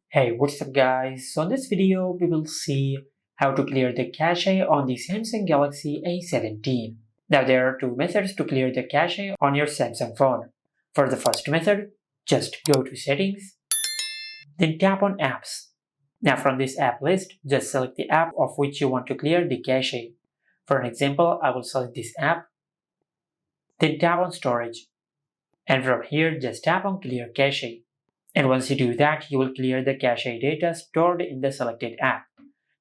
Hey, what's up guys? So in this video, we will see how to clear the cache on the Samsung Galaxy A17. Now there are two methods to clear the cache on your Samsung phone. For the first method, just go to Settings, then tap on Apps. Now from this app list, just select the app of which you want to clear the cache. For an example, I will select this app, then tap on Storage. And from here, just tap on Clear Cache. And once you do that, you will clear the cache data stored in the selected app.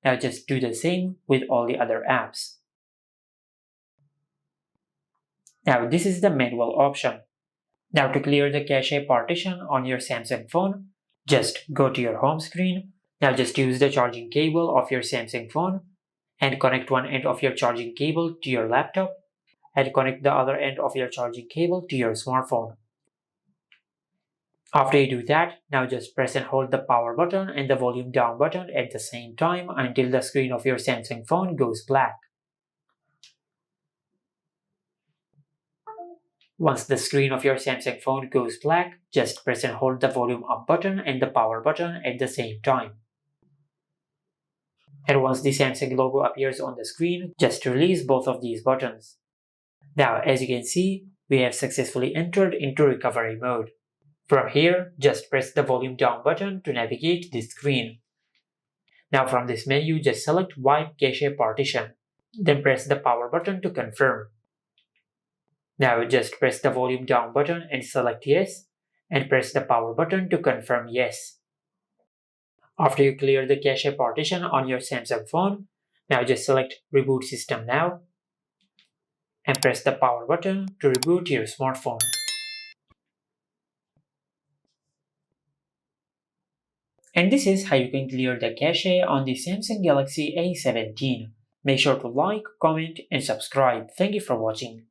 Now just do the same with all the other apps. Now this is the manual option. Now to clear the cache partition on your Samsung phone, just go to your home screen. Now just use the charging cable of your Samsung phone and connect one end of your charging cable to your laptop and connect the other end of your charging cable to your smartphone. After you do that, now just press and hold the power button and the volume down button at the same time until the screen of your Samsung phone goes black. Once the screen of your Samsung phone goes black, just press and hold the volume up button and the power button at the same time. And once the Samsung logo appears on the screen, just release both of these buttons. Now, as you can see, we have successfully entered into recovery mode. From here, just press the volume down button to navigate this screen. Now from this menu, just select Wipe Cache Partition. Then press the power button to confirm. Now just press the volume down button and select Yes, and press the power button to confirm Yes. After you clear the cache partition on your Samsung phone, now just select Reboot System Now, and press the power button to reboot your smartphone. And this is how you can clear the cache on the Samsung Galaxy A17. Make sure to like, comment, and subscribe. Thank you for watching.